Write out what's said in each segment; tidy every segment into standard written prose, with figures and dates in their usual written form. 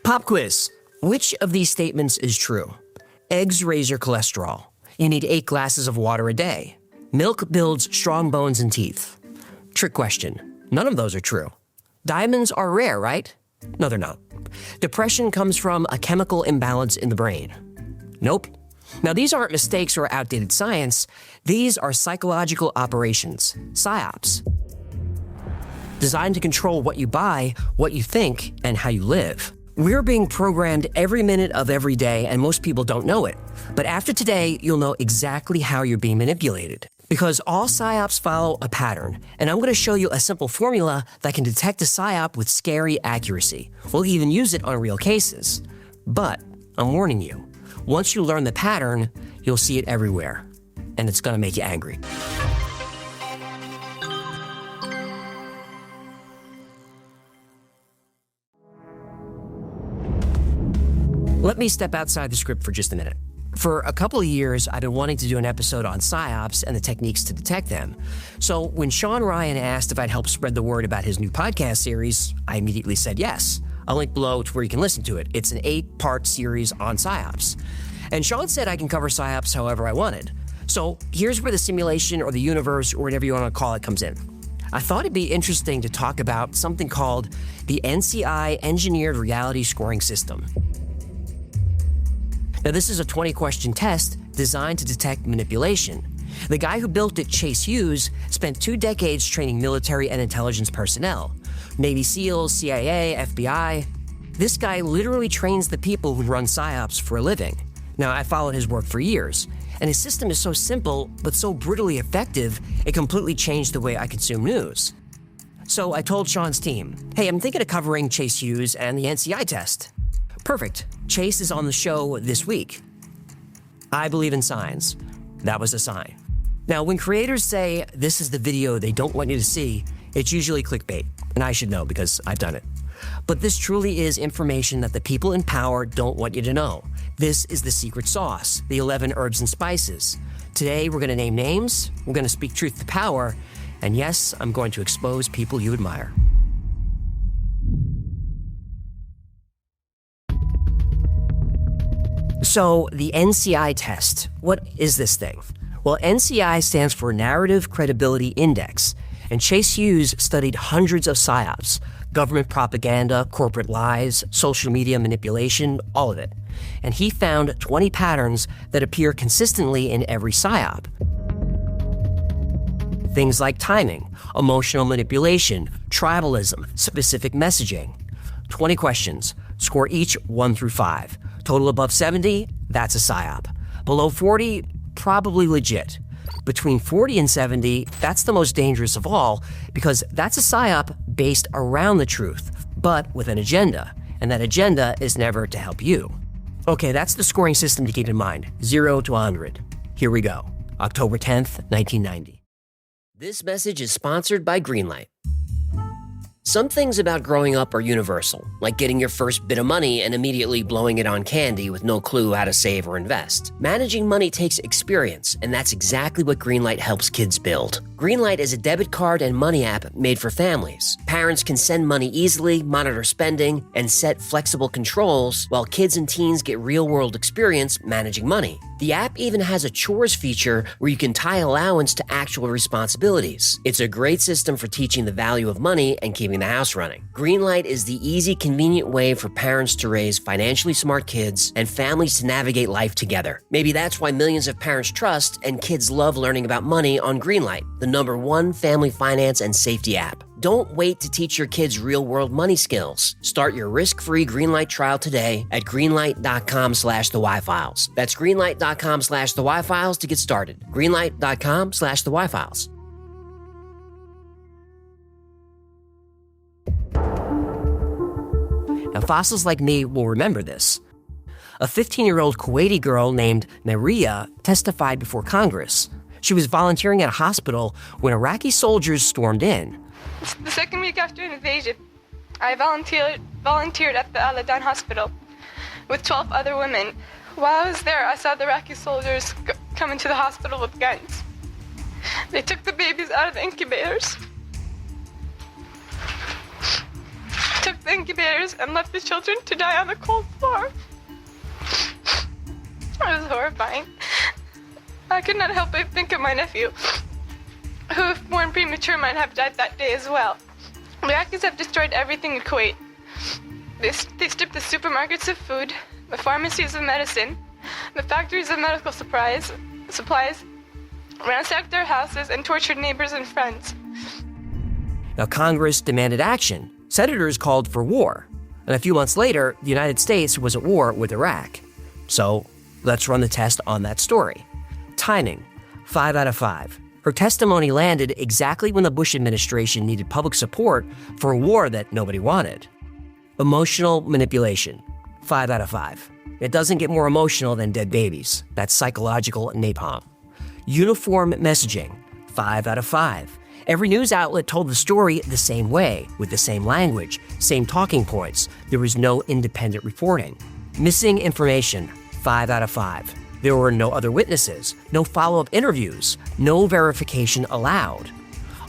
Pop quiz. Which of these statements is true? Eggs raise your cholesterol. You need 8 glasses of water a day. Milk builds strong bones and teeth. Trick question. None of those are true. Diamonds are rare, right? No, they're not. Depression comes from a chemical imbalance in the brain. Nope. Now, these aren't mistakes or outdated science. These are psychological operations, Psyops, designed to control what you buy, what you think, and how you live. We're being programmed every minute of every day, and most people don't know it. But after today, you'll know exactly how you're being manipulated. Because all Psyops follow a pattern, and I'm going to show you a simple formula that can detect a Psyop with scary accuracy. We'll even use it on real cases. But I'm warning you, once you learn the pattern, you'll see it everywhere, and it's going to make you angry. Let me step outside the script for just a minute. For a couple of years, I've been wanting to do an episode on Psyops and the techniques to detect them. So when Sean Ryan asked if I'd help spread the word about his new podcast series, I immediately said yes. I'll link below to where you can listen to it. It's an 8-part series on Psyops. And Sean said I can cover Psyops however I wanted. So here's where the simulation or the universe or whatever you want to call it comes in. I thought it'd be interesting to talk about something called the NCI Engineered Reality Scoring System. Now, this is a 20-question test designed to detect manipulation. The guy who built it, Chase Hughes, spent 2 decades training military and intelligence personnel. Navy SEALs, CIA, FBI. This guy literally trains the people who run Psyops for a living. Now, I followed his work for years, and his system is so simple, but so brutally effective, it completely changed the way I consume news. So I told Sean's team, hey, I'm thinking of covering Chase Hughes and the NCI test. Perfect. Chase is on the show this week. I believe in signs. That was a sign. Now, when creators say this is the video they don't want you to see, it's usually clickbait, and I should know because I've done it. But this truly is information that the people in power don't want you to know. This is the secret sauce, the 11 herbs and spices. Today, we're going to name names, we're going to speak truth to power, and yes, I'm going to expose people you admire. So, the NCI test, what is this thing? Well, NCI stands for Narrative Credibility Index, and Chase Hughes studied hundreds of Psyops, government propaganda, corporate lies, social media manipulation, all of it. And he found 20 patterns that appear consistently in every Psyop. Things like timing, emotional manipulation, tribalism, specific messaging. 20 questions, score each 1 through 5. Total above 70, that's a Psyop. Below 40, probably legit. Between 40 and 70, that's the most dangerous of all because that's a Psyop based around the truth, but with an agenda, and that agenda is never to help you. Okay, that's the scoring system to keep in mind, 0 to 100. Here we go, October 10th, 1990. This message is sponsored by Greenlight. Some things about growing up are universal, like getting your first bit of money and immediately blowing it on candy with no clue how to save or invest. Managing money takes experience, and that's exactly what Greenlight helps kids build. Greenlight is a debit card and money app made for families. Parents can send money easily, monitor spending, and set flexible controls, while kids and teens get real-world experience managing money. The app even has a chores feature where you can tie allowance to actual responsibilities. It's a great system for teaching the value of money and keeping the house running. Greenlight is the easy, convenient way for parents to raise financially smart kids and families to navigate life together. Maybe that's why millions of parents trust and kids love learning about money on Greenlight, the #1 family finance and safety app. Don't wait to teach your kids real-world money skills. Start your risk-free Greenlight trial today at greenlight.com/thewhyfiles. That's greenlight.com/thewhyfiles to get started. greenlight.com/thewhyfiles. Now, fossils like me will remember this. A 15-year-old Kuwaiti girl named Maria testified before Congress. She was volunteering at a hospital when Iraqi soldiers stormed in. The second week after an invasion, I volunteered at the Al-Adan hospital with 12 other women. While I was there, I saw the Iraqi soldiers come into the hospital with guns. They took the babies out of the incubators. took the incubators and left the children to die on the cold floor. It was horrifying. I could not help but think of my nephew, who, if born premature, might have died that day as well. The Iraqis have destroyed everything in Kuwait. They stripped the supermarkets of food, the pharmacies of medicine, the factories of medical supplies, ransacked their houses, and tortured neighbors and friends. Now, Congress demanded action. Senators called for war. And a few months later, the United States was at war with Iraq. So let's run the test on that story. Timing, 5 out of 5. Her testimony landed exactly when the Bush administration needed public support for a war that nobody wanted. Emotional manipulation, 5 out of 5. It doesn't get more emotional than dead babies. That's psychological napalm. Uniform messaging, 5 out of 5. Every news outlet told the story the same way, with the same language, same talking points. There was no independent reporting. Missing information, 5 out of 5. There were no other witnesses, no follow-up interviews, no verification allowed.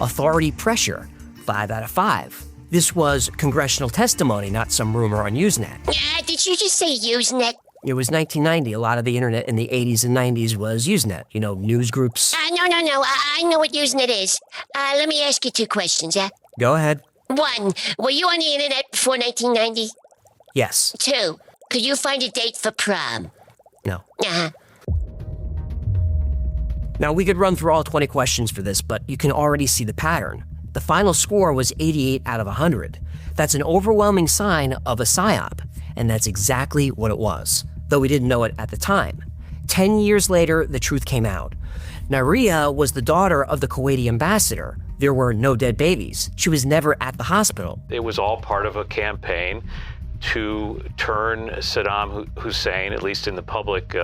Authority pressure, 5 out of 5. This was congressional testimony, not some rumor on Usenet. Did you just say Usenet? It was 1990. A lot of the internet in the 80s and 90s was Usenet. You know, news groups. No. I know what Usenet is. Let me ask you 2 questions, Go ahead. 1, were you on the internet before 1990? Yes. 2, could you find a date for prom? No. Uh-huh. Now, we could run through all 20 questions for this, but you can already see the pattern. The final score was 88 out of 100. That's an overwhelming sign of a psyop, and that's exactly what it was, though we didn't know it at the time. 10 years later, the truth came out. Naria was the daughter of the Kuwaiti ambassador. There were no dead babies. She was never at the hospital. It was all part of a campaign to turn Saddam Hussein, at least in the public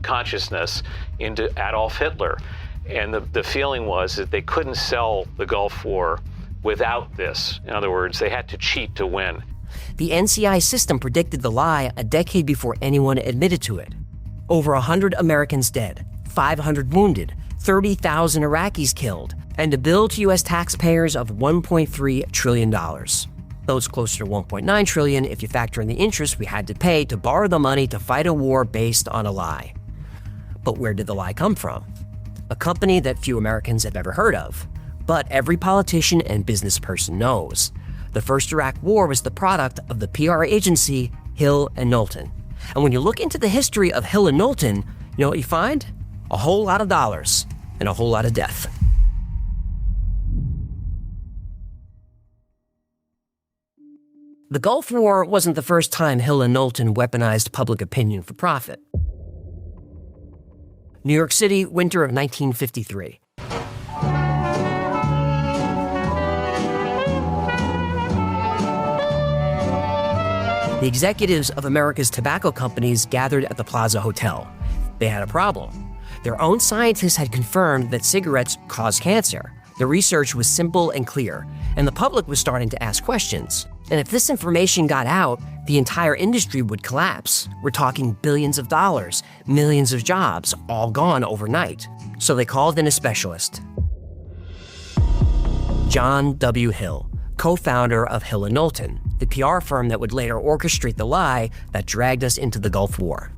consciousness, into Adolf Hitler. And the feeling was that they couldn't sell the Gulf War without this. In other words, they had to cheat to win. The NCI system predicted the lie a decade before anyone admitted to it. Over 100 Americans dead, 500 wounded, 30,000 Iraqis killed, and a bill to U.S. taxpayers of $1.3 trillion. Though it's closer to $1.9 trillion if you factor in the interest we had to pay to borrow the money to fight a war based on a lie. But where did the lie come from? A company that few Americans have ever heard of, but every politician and business person knows. The first Iraq War was the product of the PR agency Hill and Knowlton. And when you look into the history of Hill and Knowlton, you know what you find? A whole lot of dollars and a whole lot of death. The Gulf War wasn't the first time Hill and Knowlton weaponized public opinion for profit. New York City, winter of 1953. The executives of America's tobacco companies gathered at the Plaza Hotel. They had a problem. Their own scientists had confirmed that cigarettes cause cancer. The research was simple and clear, and the public was starting to ask questions. And if this information got out, the entire industry would collapse. We're talking billions of dollars, millions of jobs, all gone overnight. So they called in a specialist. John W. Hill, co-founder of Hill & Knowlton, the PR firm that would later orchestrate the lie that dragged us into the Gulf War.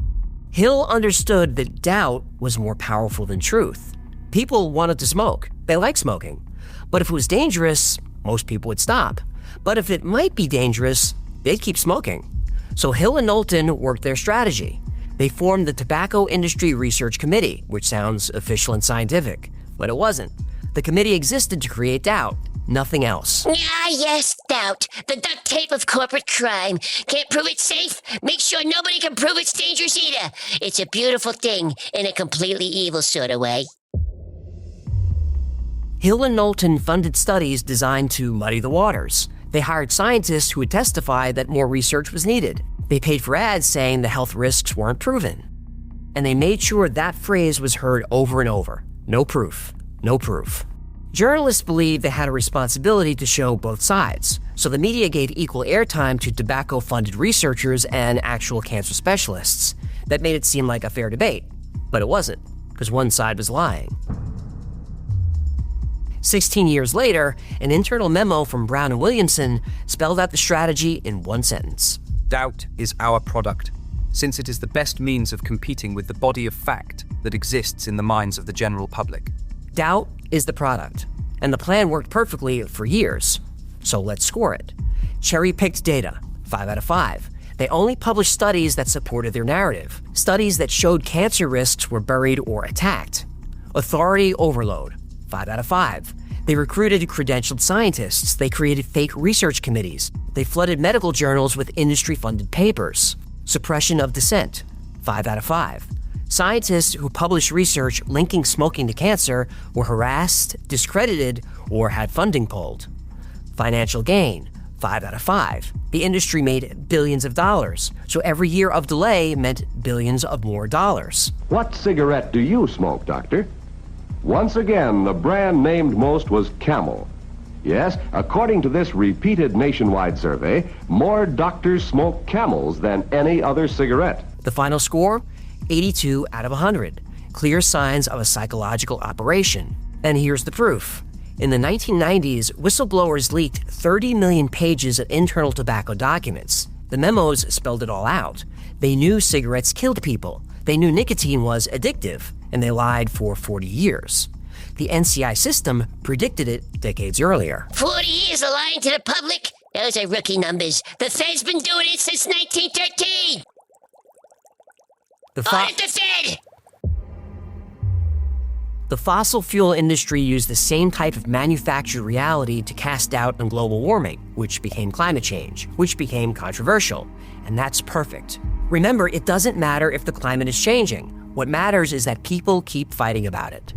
Hill understood that doubt was more powerful than truth. People wanted to smoke. They like smoking. But if it was dangerous, most people would stop. But if it might be dangerous, they'd keep smoking. So Hill and Knowlton worked their strategy. They formed the Tobacco Industry Research Committee, which sounds official and scientific, but it wasn't. The committee existed to create doubt, nothing else. Yes, doubt. The duct tape of corporate crime. Can't prove it's safe? Make sure nobody can prove it's dangerous either. It's a beautiful thing in a completely evil sort of way. Hill and Knowlton funded studies designed to muddy the waters. They hired scientists who would testify that more research was needed. They paid for ads saying the health risks weren't proven. And they made sure that phrase was heard over and over. No proof. No proof. Journalists believed they had a responsibility to show both sides, so the media gave equal airtime to tobacco-funded researchers and actual cancer specialists. That made it seem like a fair debate. But it wasn't, because one side was lying. 16 years later, an internal memo from Brown and Williamson spelled out the strategy in one sentence. Doubt is our product, since it is the best means of competing with the body of fact that exists in the minds of the general public. Doubt is the product, and the plan worked perfectly for years. So let's score it. Cherry-picked data, 5 out of 5. They only published studies that supported their narrative, studies that showed cancer risks were buried or attacked. Authority overload, 5 out of 5. They recruited credentialed scientists. They created fake research committees. They flooded medical journals with industry-funded papers. Suppression of dissent, 5 out of 5. Scientists who published research linking smoking to cancer were harassed, discredited, or had funding pulled. Financial gain, 5 out of 5. The industry made billions of dollars, so every year of delay meant billions of more dollars. What cigarette do you smoke, Doctor? Once again, the brand named most was Camel. Yes, according to this repeated nationwide survey, more doctors smoke Camels than any other cigarette. The final score? 82 out of 100. Clear signs of a psychological operation. And here's the proof. In the 1990s, whistleblowers leaked 30 million pages of internal tobacco documents. The memos spelled it all out. They knew cigarettes killed people. They knew nicotine was addictive, and they lied for 40 years. The NCI system predicted it decades earlier. 40 years of lying to the public? Those are rookie numbers. The Fed's been doing it since 1913. Audit the Fed! The fossil fuel industry used the same type of manufactured reality to cast doubt on global warming, which became climate change, which became controversial. And that's perfect. Remember, it doesn't matter if the climate is changing. What matters is that people keep fighting about it.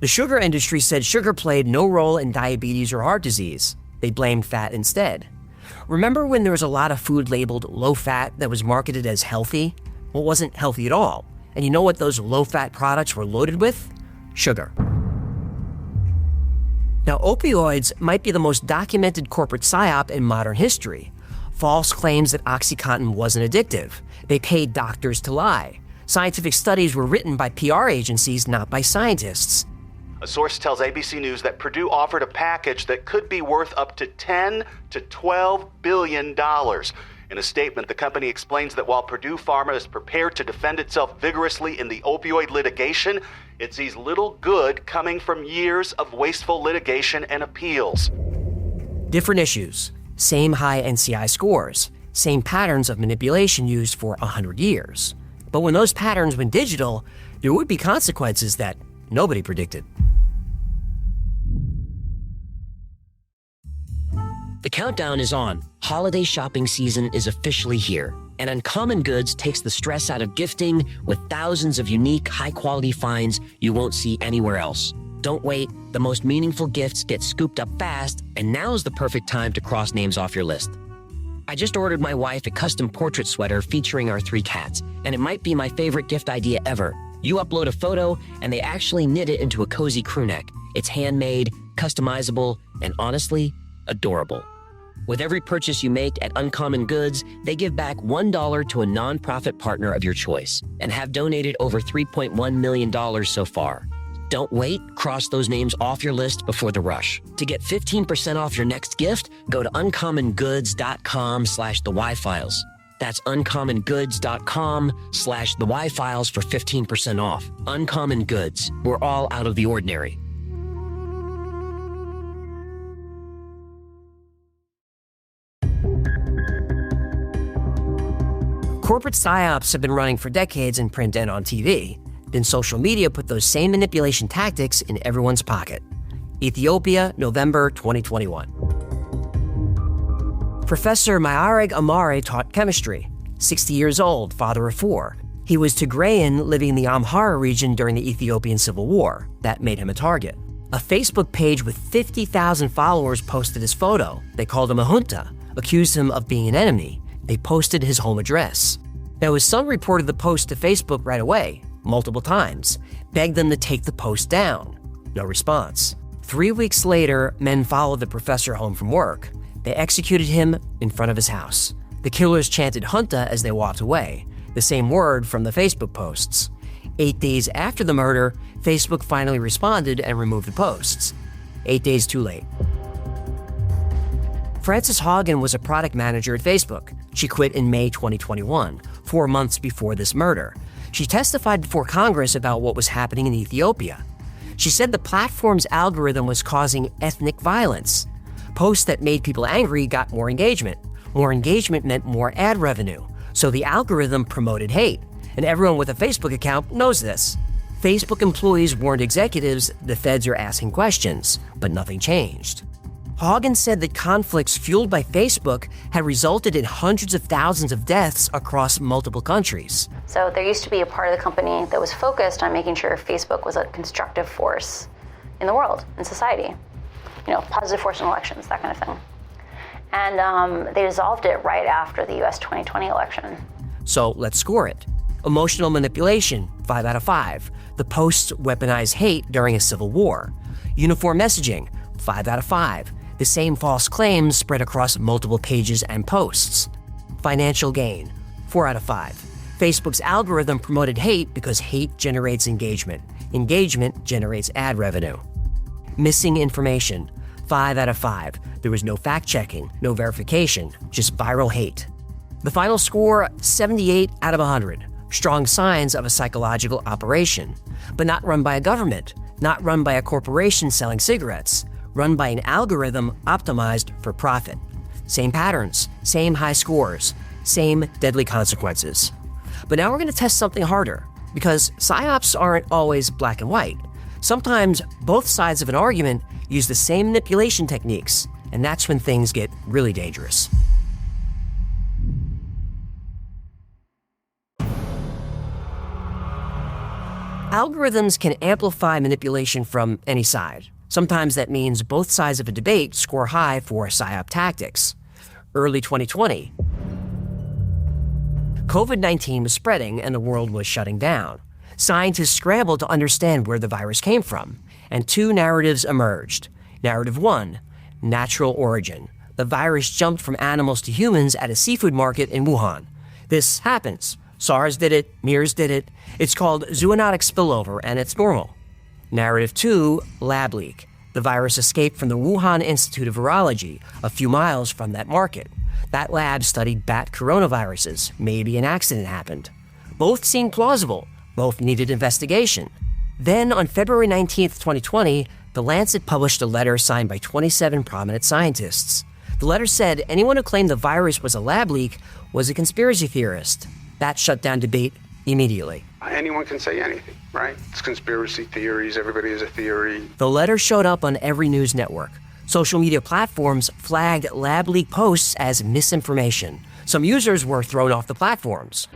The sugar industry said sugar played no role in diabetes or heart disease. They blamed fat instead. Remember when there was a lot of food labeled low-fat that was marketed as healthy? Well, it wasn't healthy at all. And you know what those low-fat products were loaded with? Sugar. Now, opioids might be the most documented corporate psyop in modern history. False claims that OxyContin wasn't addictive. They paid doctors to lie. Scientific studies were written by PR agencies, not by scientists. A source tells ABC News that Purdue offered a package that could be worth up to $10 to $12 billion. In a statement, the company explains that while Purdue Pharma is prepared to defend itself vigorously in the opioid litigation, it sees little good coming from years of wasteful litigation and appeals. Different issues, same high NCI scores, same patterns of manipulation used for 100 years. But when those patterns went digital, there would be consequences that nobody predicted. The countdown is on. Holiday shopping season is officially here. And Uncommon Goods takes the stress out of gifting with thousands of unique, high-quality finds you won't see anywhere else. Don't wait. The most meaningful gifts get scooped up fast, and now is the perfect time to cross names off your list. I just ordered my wife a custom portrait sweater featuring our 3 cats, and it might be my favorite gift idea ever. You upload a photo, and they actually knit it into a cozy crew neck. It's handmade, customizable, and honestly, adorable. With every purchase you make at Uncommon Goods, they give back $1 to a nonprofit partner of your choice and have donated over $3.1 million so far. Don't wait. Cross those names off your list before the rush. To get 15% off your next gift, go to uncommongoods.com/thewhyfiles. That's uncommongoods.com/thewhyfiles for 15% off. Uncommon Goods. We're all out of the ordinary. Corporate psyops have been running for decades in print and on TV. Then social media put those same manipulation tactics in everyone's pocket. Ethiopia, November 2021. Professor Mahareg Amare taught chemistry. 60 years old, father of 4. He was Tigrayan living in the Amhara region during the Ethiopian Civil War. That made him a target. A Facebook page with 50,000 followers posted his photo. They called him a junta, accused him of being an enemy. They posted his home address. Now, his son reported the post to Facebook right away, multiple times, begged them to take the post down. No response. 3 weeks later, men followed the professor home from work. They executed him in front of his house. The killers chanted junta as they walked away, the same word from the Facebook posts. 8 days after the murder, Facebook finally responded and removed the posts. 8 days too late. Frances Haugen was a product manager at Facebook. She quit in May 2021, 4 months before this murder. She testified before Congress about what was happening in Ethiopia. She said the platform's algorithm was causing ethnic violence. Posts that made people angry got more engagement. More engagement meant more ad revenue. So the algorithm promoted hate. And everyone with a Facebook account knows this. Facebook employees warned executives the feds are asking questions, but nothing changed. Haugen said that conflicts fueled by Facebook had resulted in hundreds of thousands of deaths across multiple countries. So there used to be a part of the company that was focused on making sure Facebook was a constructive force in the world, in society. Positive force in elections, that kind of thing. And they dissolved it right after the US 2020 election. So let's score it. Emotional manipulation, 5 out of 5. The posts weaponize hate during a civil war. Uniform messaging, 5 out of 5. The same false claims spread across multiple pages and posts. Financial gain, 4 out of 5. Facebook's algorithm promoted hate because hate generates engagement. Engagement generates ad revenue. Missing information, 5 out of 5. There was no fact-checking, no verification, just viral hate. The final score, 78 out of 100. Strong signs of a psychological operation, but not run by a government, not run by a corporation selling cigarettes, run by an algorithm optimized for profit. Same patterns, same high scores, same deadly consequences. But now we're going to test something harder, because psyops aren't always black and white. Sometimes both sides of an argument use the same manipulation techniques, and that's when things get really dangerous. Algorithms can amplify manipulation from any side. Sometimes that means both sides of a debate score high for psyop tactics. Early 2020, COVID-19 was spreading and the world was shutting down. Scientists scrambled to understand where the virus came from, and two narratives emerged. Narrative 1, natural origin. The virus jumped from animals to humans at a seafood market in Wuhan. This happens. SARS did it, MERS did it. It's called zoonotic spillover, and it's normal. Narrative 2, lab leak. The virus escaped from the Wuhan Institute of Virology, a few miles from that market. That lab studied bat coronaviruses. Maybe an accident happened. Both seemed plausible. Both needed investigation. Then, on February 19th, 2020, The Lancet published a letter signed by 27 prominent scientists. The letter said anyone who claimed the virus was a lab leak was a conspiracy theorist. That shut down debate immediately. Anyone can say anything, right? It's conspiracy theories, everybody has a theory. The letter showed up on every news network. Social media platforms flagged lab leak posts as misinformation. Some users were thrown off the platforms.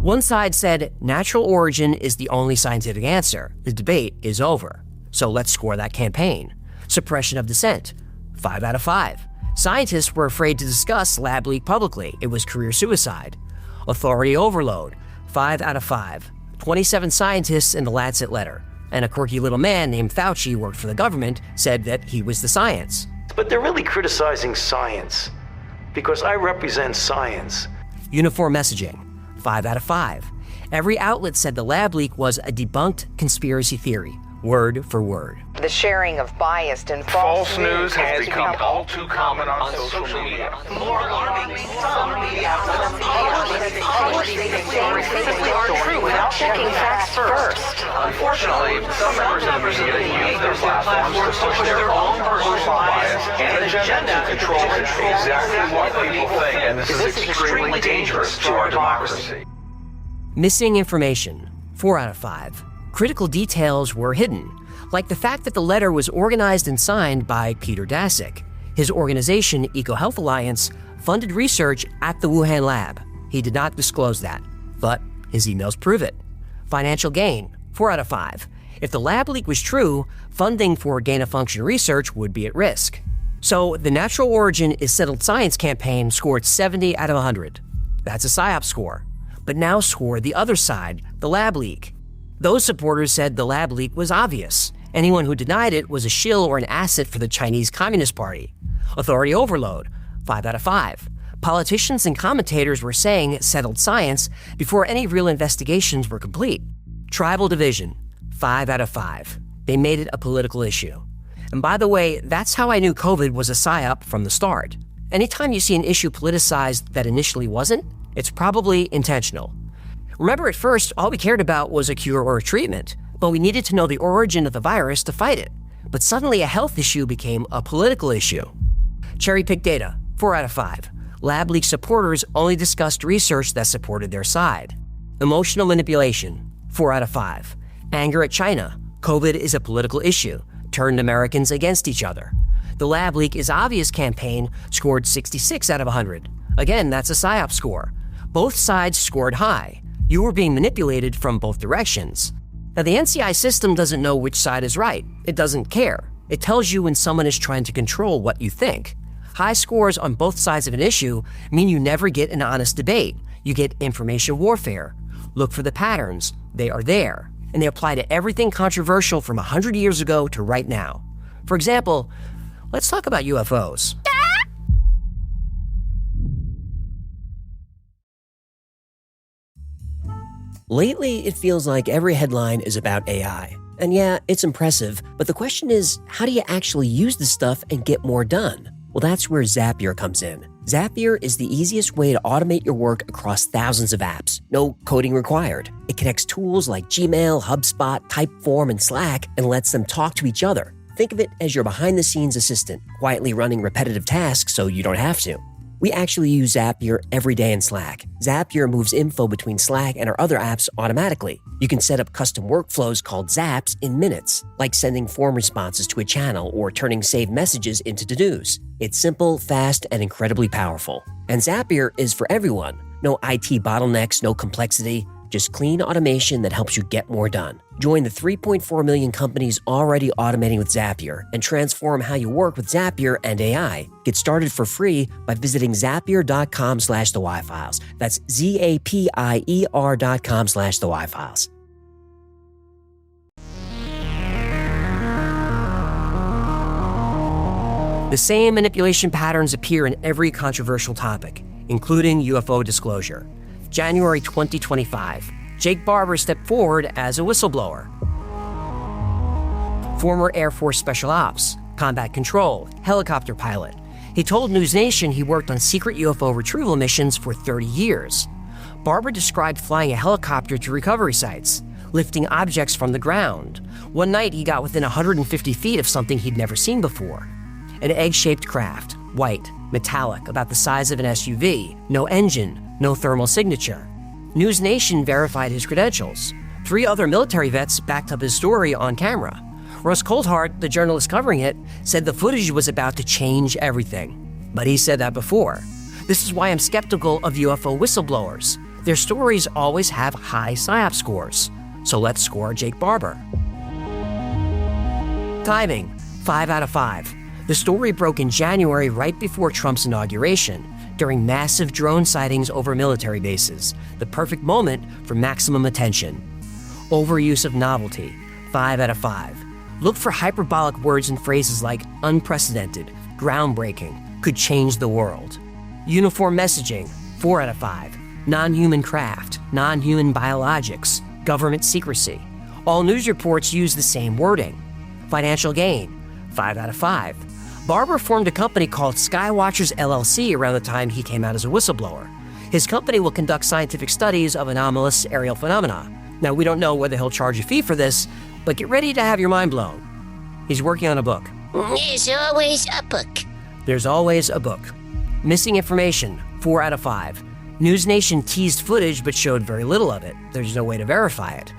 One side said natural origin is the only scientific answer. The debate is over. So let's score that campaign. Suppression of dissent, 5 out of 5. Scientists were afraid to discuss lab leak publicly. It was career suicide. Authority overload, 5 out of 5. 27 scientists in the Lancet letter. And a quirky little man named Fauci who worked for the government said that he was the science. But they're really criticizing science, because I represent science. Uniform messaging, 5 out of 5. Every outlet said the lab leak was a debunked conspiracy theory, word for word. The sharing of biased and false news has become all too common on social media. More alarming, some media outlets are true without checking facts first. Unfortunately, some members of the media use their platforms to push their own personal bias and agenda to control exactly what people think, and this is extremely dangerous to our democracy. Missing information, 4 out of 5. Critical details were hidden, like the fact that the letter was organized and signed by Peter Daszak. His organization, EcoHealth Alliance, funded research at the Wuhan lab. He did not disclose that, but his emails prove it. Financial gain, 4 out of 5. If the lab leak was true, funding for gain-of-function research would be at risk. So the natural origin is settled science campaign scored 70 out of 100. That's a PSYOP score. But now score the other side, the lab leak. Those supporters said the lab leak was obvious. Anyone who denied it was a shill or an asset for the Chinese Communist Party. Authority overload, 5 out of 5. Politicians and commentators were saying it settled science before any real investigations were complete. Tribal division, 5 out of 5. They made it a political issue. And by the way, that's how I knew COVID was a psyop from the start. Anytime you see an issue politicized that initially wasn't, it's probably intentional. Remember, at first, all we cared about was a cure or a treatment, but we needed to know the origin of the virus to fight it. But suddenly a health issue became a political issue. Cherry-picked data, 4 out of 5. Lab leak supporters only discussed research that supported their side. Emotional manipulation, 4 out of 5. Anger at China, COVID is a political issue, turned Americans against each other. The lab leak is obvious campaign scored 66 out of 100. Again, that's a PSYOP score. Both sides scored high. You were being manipulated from both directions. Now, the NCI system doesn't know which side is right. It doesn't care. It tells you when someone is trying to control what you think. High scores on both sides of an issue mean you never get an honest debate. You get information warfare. Look for the patterns. They are there. And they apply to everything controversial from 100 years ago to right now. For example, let's talk about UFOs. Lately, it feels like every headline is about AI. And yeah, it's impressive, but the question is, how do you actually use this stuff and get more done? Well, that's where Zapier comes in. Zapier is the easiest way to automate your work across thousands of apps. No coding required. It connects tools like Gmail, HubSpot, Typeform, and Slack and lets them talk to each other. Think of it as your behind-the-scenes assistant, quietly running repetitive tasks so you don't have to. We actually use Zapier every day in Slack. Zapier moves info between Slack and our other apps automatically. You can set up custom workflows called Zaps in minutes, like sending form responses to a channel or turning saved messages into to-dos. It's simple, fast, and incredibly powerful. And Zapier is for everyone. No IT bottlenecks, no complexity, just clean automation that helps you get more done. Join the 3.4 million companies already automating with Zapier and transform how you work with Zapier and AI. Get started for free by visiting zapier.com/thewifiles. That's zapier.com/thewifiles. The same manipulation patterns appear in every controversial topic, including UFO disclosure. January 2025, Jake Barber stepped forward as a whistleblower. Former Air Force Special Ops, combat control, helicopter pilot. He told News Nation he worked on secret UFO retrieval missions for 30 years. Barber described flying a helicopter to recovery sites, lifting objects from the ground. One night, he got within 150 feet of something he'd never seen before. An egg-shaped craft, white, metallic, about the size of an SUV, no engine, no thermal signature. News Nation verified his credentials. 3 other military vets backed up his story on camera. Russ Coulthart, the journalist covering it, said the footage was about to change everything. But he said that before. This is why I'm skeptical of UFO whistleblowers. Their stories always have high PSYOP scores. So let's score Jake Barber. Timing, 5 out of 5. The story broke in January right before Trump's inauguration, during massive drone sightings over military bases, the perfect moment for maximum attention. Overuse of novelty, 5 out of 5. Look for hyperbolic words and phrases like unprecedented, groundbreaking, could change the world. Uniform messaging, 4 out of 5. Non-human craft, non-human biologics, government secrecy. All news reports use the same wording. Financial gain, 5 out of 5. Barber formed a company called Skywatchers LLC around the time he came out as a whistleblower. His company will conduct scientific studies of anomalous aerial phenomena. Now, we don't know whether he'll charge a fee for this, but get ready to have your mind blown. He's working on a book. There's always a book. There's always a book. Missing information, 4 out of 5. News Nation teased footage but showed very little of it. There's no way to verify it.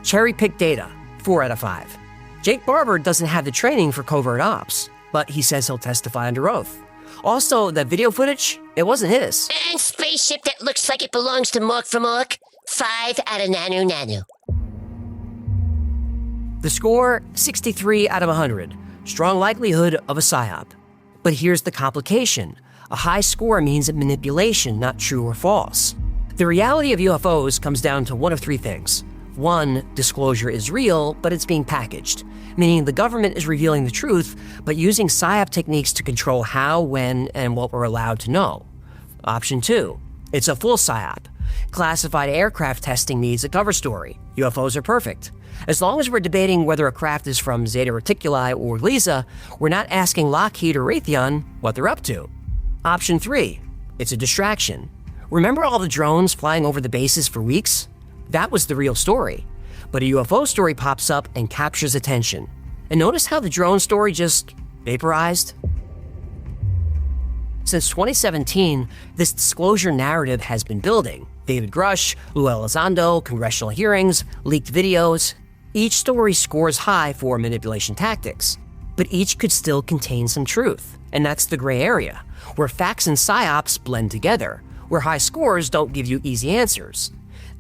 Cherry-picked data, 4 out of 5. Jake Barber doesn't have the training for covert ops, but he says he'll testify under oath. Also, that video footage, it wasn't his. And spaceship that looks like it belongs to Mork from Ork, 5 out of Nanu. The score, 63 out of 100. Strong likelihood of a PSYOP. But here's the complication. A high score means a manipulation, not true or false. The reality of UFOs comes down to one of 3 things. 1, disclosure is real, but it's being packaged, meaning the government is revealing the truth, but using PSYOP techniques to control how, when, and what we're allowed to know. Option 2, it's a full PSYOP, Classified aircraft testing needs a cover story. UFOs are perfect. As long as we're debating whether a craft is from Zeta Reticuli or Gliese, we're not asking Lockheed or Raytheon what they're up to. Option 3. It's a distraction. Remember all the drones flying over the bases for weeks? That was the real story. But a UFO story pops up and captures attention. And notice how the drone story just vaporized? Since 2017, this disclosure narrative has been building. David Grush, Lou Elizondo, congressional hearings, leaked videos. Each story scores high for manipulation tactics, but each could still contain some truth. And that's the gray area, where facts and psyops blend together, where high scores don't give you easy answers.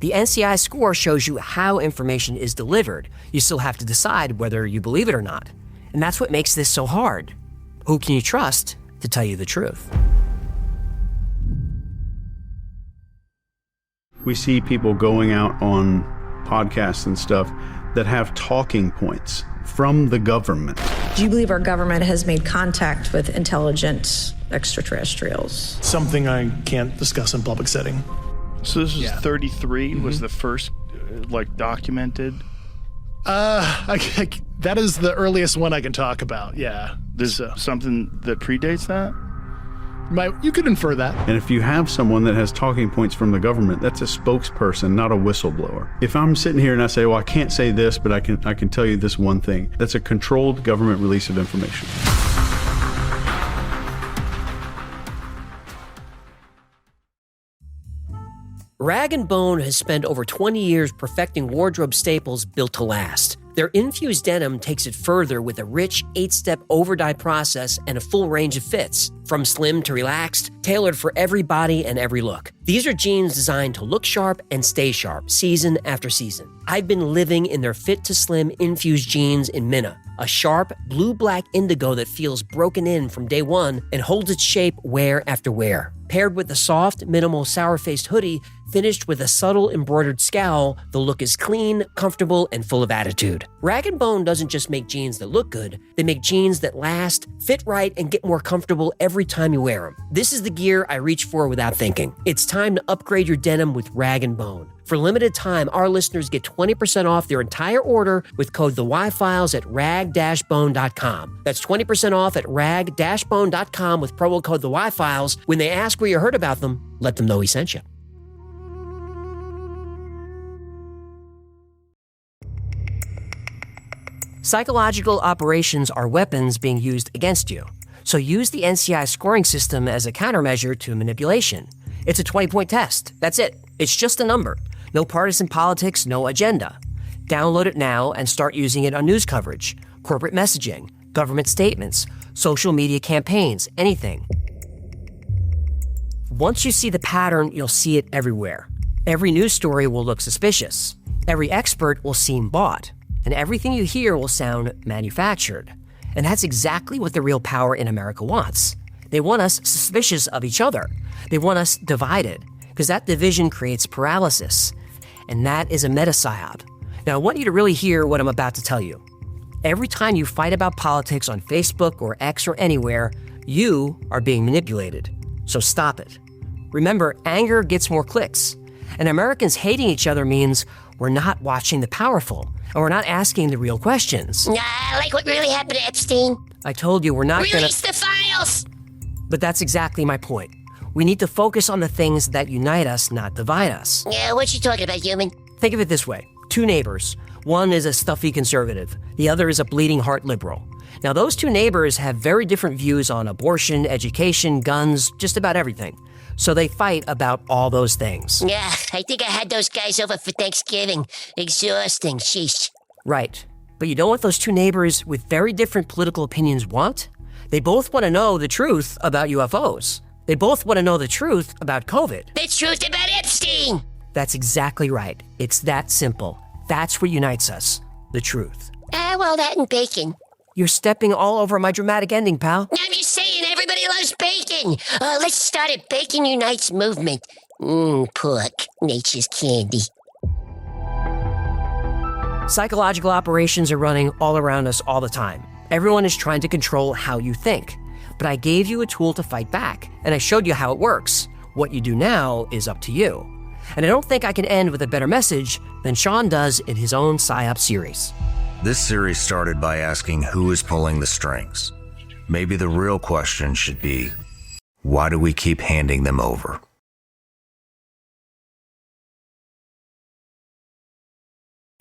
The NCI score shows you how information is delivered. You still have to decide whether you believe it or not. And that's what makes this so hard. Who can you trust to tell you the truth? We see people going out on podcasts and stuff that have talking points from the government. Do you believe our government has made contact with intelligent extraterrestrials? Something I can't discuss in public setting. So this is 33, was the first, documented? That is the earliest one I can talk about, yeah. There's something that predates that? You could infer that. And if you have someone that has talking points from the government, that's a spokesperson, not a whistleblower. If I'm sitting here and I say, well, I can't say this, but I can tell you this one thing, that's a controlled government release of information. Rag & Bone has spent over 20 years perfecting wardrobe staples built to last. Their infused denim takes it further with a rich 8-step over-dye process and a full range of fits, from slim to relaxed, tailored for every body and every look. These are jeans designed to look sharp and stay sharp, season after season. I've been living in their Fit to Slim infused jeans in Minna, a sharp blue-black indigo that feels broken in from day one and holds its shape wear after wear. Paired with a soft, minimal sour-faced hoodie finished with a subtle embroidered scowl, the look is clean, comfortable, and full of attitude. Rag & Bone doesn't just make jeans that look good, they make jeans that last, fit right, and get more comfortable every time you wear them. This is the gear I reach for without thinking. It's time to upgrade your denim with Rag & Bone. For limited time, our listeners get 20% off their entire order with code THEWhyFiles at rag-bone.com. That's 20% off at rag-bone.com with promo code THEWhyFiles. When they ask where you heard about them, let them know we sent you. Psychological operations are weapons being used against you. So use the NCI scoring system as a countermeasure to manipulation. It's a 20-point test. That's it. It's just a number. No partisan politics, no agenda. Download it now and start using it on news coverage, corporate messaging, government statements, social media campaigns, anything. Once you see the pattern, you'll see it everywhere. Every news story will look suspicious. Every expert will seem bought. And everything you hear will sound manufactured. And that's exactly what the real power in America wants. They want us suspicious of each other. They want us divided, because that division creates paralysis. And that is a meta-psyop. Now, I want you to really hear what I'm about to tell you. Every time you fight about politics on Facebook or X or anywhere, you are being manipulated. So stop it. Remember, anger gets more clicks. And Americans hating each other means we're not watching the powerful, and we're not asking the real questions. Like what really happened to Epstein? I told you we're not gonna... Release the files! But that's exactly my point. We need to focus on the things that unite us, not divide us. Yeah, what you talking about, human? Think of it this way. 2 neighbors. One is a stuffy conservative. The other is a bleeding heart liberal. Now, those 2 neighbors have very different views on abortion, education, guns, just about everything. So they fight about all those things. Yeah, I think I had those guys over for Thanksgiving. Exhausting, sheesh. Right. But you know what those 2 neighbors with very different political opinions want? They both want to know the truth about UFOs. They both want to know the truth about COVID. The truth about Epstein! That's exactly right. It's that simple. That's what unites us. The truth. Well, that and bacon. You're stepping all over my dramatic ending, pal. I'm just saying, everybody loves bacon. Let's start a Bacon Unites movement. Pork, nature's candy. Psychological operations are running all around us all the time. Everyone is trying to control how you think. But I gave you a tool to fight back, and I showed you how it works. What you do now is up to you. And I don't think I can end with a better message than Sean does in his own Psyops series. This series started by asking who is pulling the strings. Maybe the real question should be, why do we keep handing them over?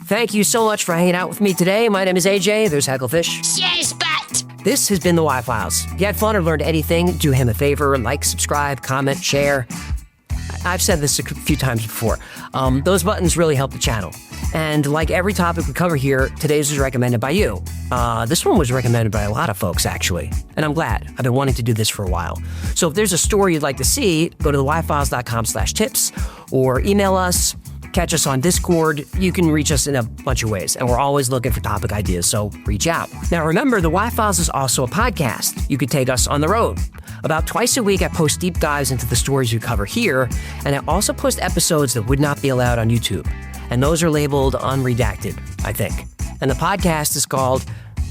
Thank you so much for hanging out with me today. My name is AJ. There's Hecklefish. Yes, but... This has been the Y-Files. If you had fun or learned anything, do him a favor, like, subscribe, comment, share. I've said this a few times before. Those buttons really help the channel. And like every topic we cover here, today's was recommended by you. This one was recommended by a lot of folks, actually. And I'm glad. I've been wanting to do this for a while. So if there's a story you'd like to see, go to theyfiles.com/tips or email us. Catch us on Discord. You can reach us in a bunch of ways, and we're always looking for topic ideas, so reach out. Now remember, the Y-Files is also a podcast. You could take us on the road. About twice a week, I post deep dives into the stories we cover here, and I also post episodes that would not be allowed on YouTube. And those are labeled unredacted, I think. And the podcast is called,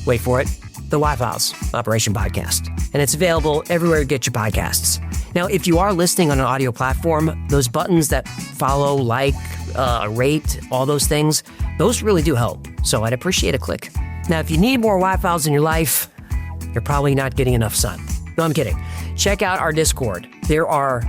wait for it, the Y-Files Operation Podcast. And it's available everywhere you get your podcasts. Now, if you are listening on an audio platform, those buttons that follow, like, rate, all those things, those really do help. So I'd appreciate a click. Now, if you need more Y-Files in your life, you're probably not getting enough sun. No, I'm kidding. Check out our Discord. There are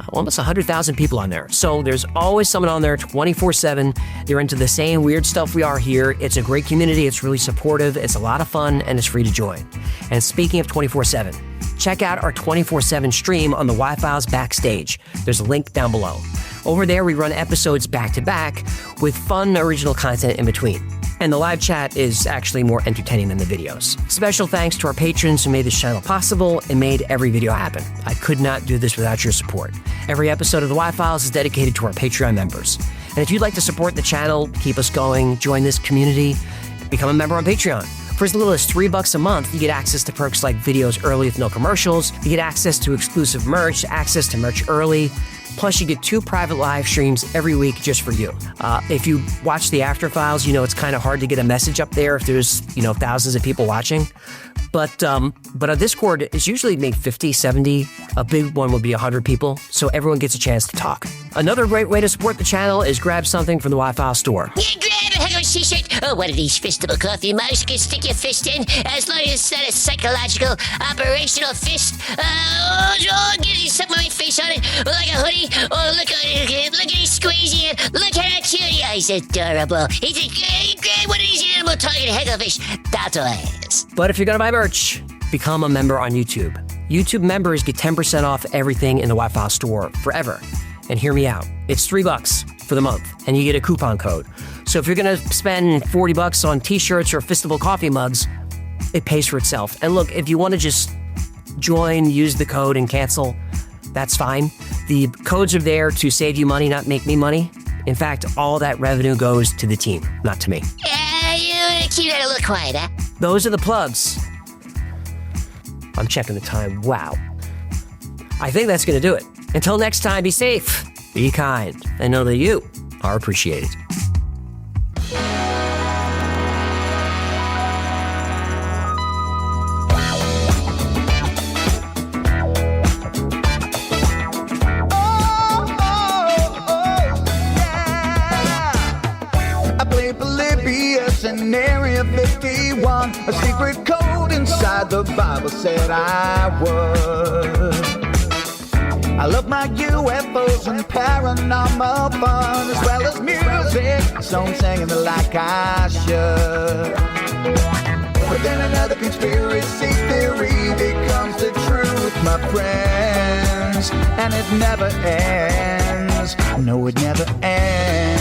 almost 100,000 people on there. So there's always someone on there 24/7. They're into the same weird stuff we are here. It's a great community. It's really supportive. It's a lot of fun, and it's free to join. And speaking of 24/7, check out our 24/7 stream on the Y-Files Backstage. There's a link down below. Over there, we run episodes back-to-back with fun original content in between. And the live chat is actually more entertaining than the videos. Special thanks to our patrons who made this channel possible and made every video happen. I could not do this without your support. Every episode of the Y-Files is dedicated to our Patreon members. And if you'd like to support the channel, keep us going, join this community, become a member on Patreon. For as little as $3 a month, you get access to perks like videos early with no commercials, you get access to exclusive merch, access to merch early, plus you get 2 private live streams every week just for you. If you watch the After Files, you know it's kind of hard to get a message up there if there's, thousands of people watching. But on Discord, it's usually maybe 50, 70. A big one would be 100 people, so everyone gets a chance to talk. Another great way to support the channel is grab something from the Y-File store. Yeah, grab a Hugger t-shirt or one of these fistable coffee mugs. You can stick your fist in as long as it's not a psychological, operational fist. Get some of my face on it, or like a hoodie. Oh, look at his squeezy hand. Look how cute. He's adorable. He's one of these animal talking Hecklefish tortoise. But if you're gonna buy merch, become a member on YouTube. YouTube members get 10% off everything in the Y-File store forever. And hear me out. It's $3 for the month, and you get a coupon code. So if you're gonna spend $40 on t-shirts or fistable coffee mugs, it pays for itself. And look, if you want to just join, use the code, and cancel, that's fine. The codes are there to save you money, not make me money. In fact, all that revenue goes to the team, not to me. Yeah, you want to keep that a little quiet, huh? Those are the plugs. I'm checking the time. Wow. I think that's going to do it. Until next time, be safe, be kind, and know that you are appreciated. In Area 51, a secret code inside the Bible said I would. I love my UFOs and paranormal fun, as well as music, so I'm singing it like I should. But then another conspiracy theory becomes the truth, my friends, and it never ends. No, it never ends.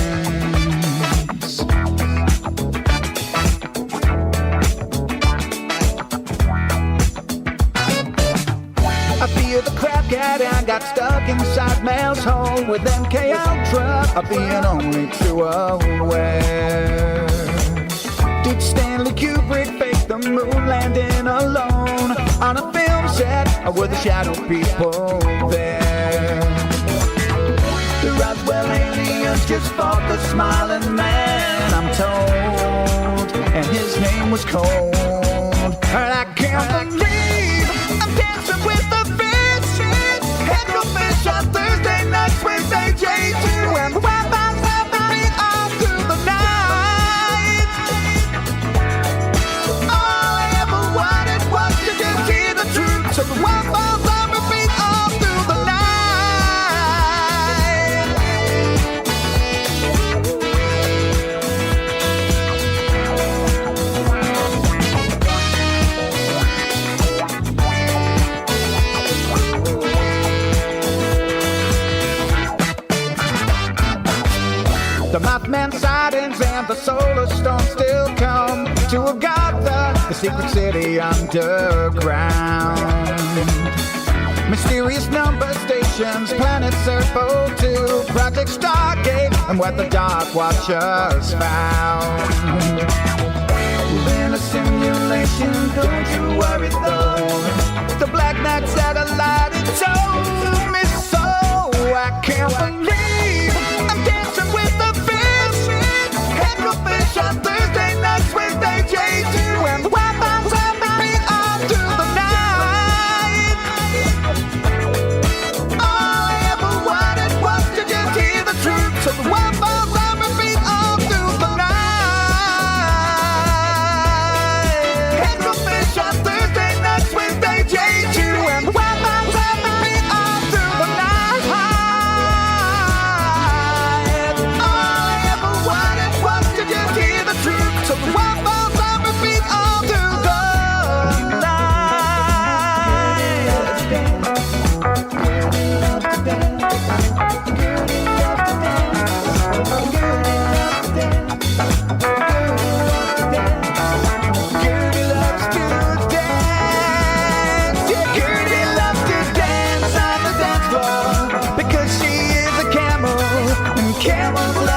I fear the crap cat and got stuck inside Mel's hole with MK Ultra being only too aware. Did Stanley Kubrick fake the moon landing alone on a film set, or were the shadow people there? The Roswell aliens just fought the smiling man, I'm told, and his name was Cold. And I can't believe I'm dancing with the fish. Hecklefish on Thursday nights with AJ2 The Mothman sightings and the solar storm still come to Agatha, the secret city underground. Mysterious number stations, planet Serpo 2, Project Stargate, and what the Dark Watchers found. We're in a simulation, don't you worry though. The Black Knight satellite, it told me so. I can't believe I'm dancing with the fish. Hecklefish on Thursday nights with AJ2, and the Wi-Fi's on repeat all through the night. All I ever wanted was to just hear the truth, so the Wi-Fi's on repeat all through the night. Hecklefish on Thursday nights with AJ2, and the Wi-Fi's on repeat all through the night. So the Wi-Fi's on repeat all through the Gertie loves to dance. Yeah, Gertie loves to dance on the dance floor because she is a camel, and camels love